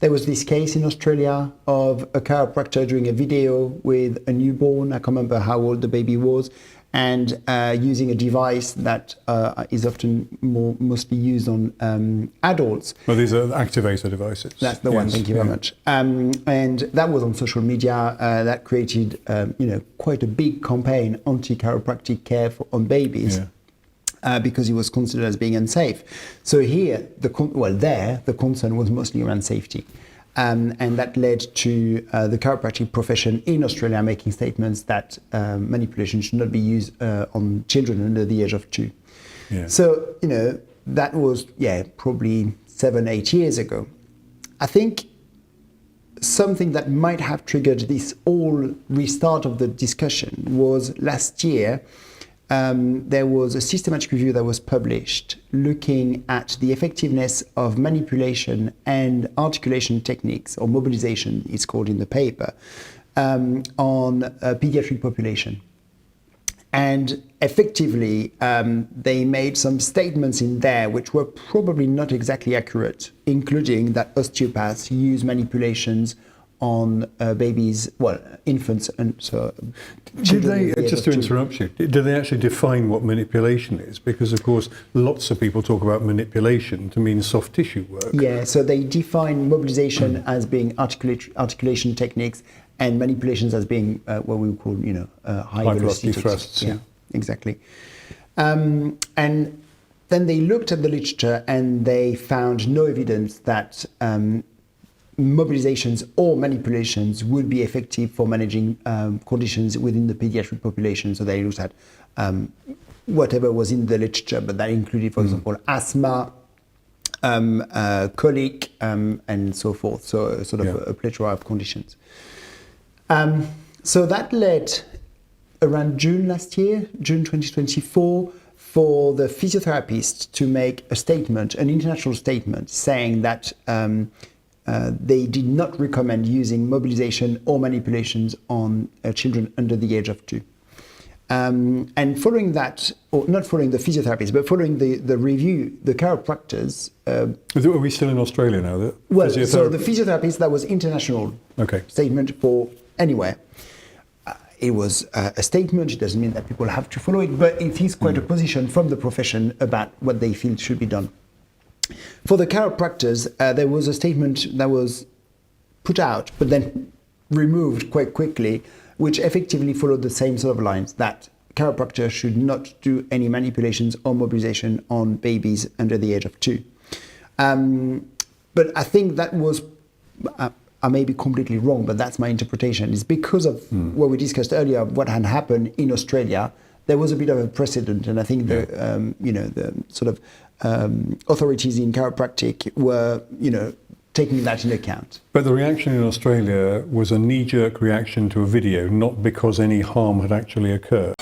There was this case in Australia of a chiropractor doing a video with a newborn. I can't remember how old the baby was, and using a device that is often mostly used on adults. Well, these are activator devices. That's the one. Thank you very much. And that was on social media. That created, quite a big campaign anti-chiropractic care on babies. Yeah. Because it was considered as being unsafe. So here, the concern was mostly around safety. And that led to the chiropractic profession in Australia making statements that manipulation should not be used on children under the age of 2. Yeah. So, that was, probably 7-8 years ago. I think something that might have triggered this whole restart of the discussion was last year. There was a systematic review that was published looking at the effectiveness of manipulation and articulation techniques, or mobilization, it's called in the paper, on a pediatric population. And effectively, they made some statements in there which were probably not exactly accurate, including that osteopaths use manipulations on babies, infants, and so. Did they, just to interrupt you, did they actually define what manipulation is? Because, of course, lots of people talk about manipulation to mean soft tissue work. Yeah, so they define mobilization as being articulation techniques and manipulations as being what we would call, high velocity thrusts. Yeah, exactly. And then they looked at the literature and they found no evidence that mobilizations or manipulations would be effective for managing conditions within the pediatric population. So they looked at whatever was in the literature, but that included, for example, asthma, colic, and so forth. So sort of a plethora of conditions. So that led around June last year, June 2024, for the physiotherapists to make a statement, an international statement, saying that they did not recommend using mobilization or manipulations on children under the age of 2. And following that, or not following the physiotherapists, but following the review, the chiropractors... Are we still in Australia now? So the physiotherapists, that was international statement for anywhere. It was a statement. It doesn't mean that people have to follow it, but it is quite a position from the profession about what they feel should be done. For the chiropractors, there was a statement that was put out, but then removed quite quickly, which effectively followed the same sort of lines, that chiropractors should not do any manipulations or mobilization on babies under the age of 2. But I think that was, I may be completely wrong, but that's my interpretation, is because of what we discussed earlier, what had happened in Australia. There was a bit of a precedent, and I think the sort of authorities in chiropractic were, taking that into account. But the reaction in Australia was a knee-jerk reaction to a video, not because any harm had actually occurred.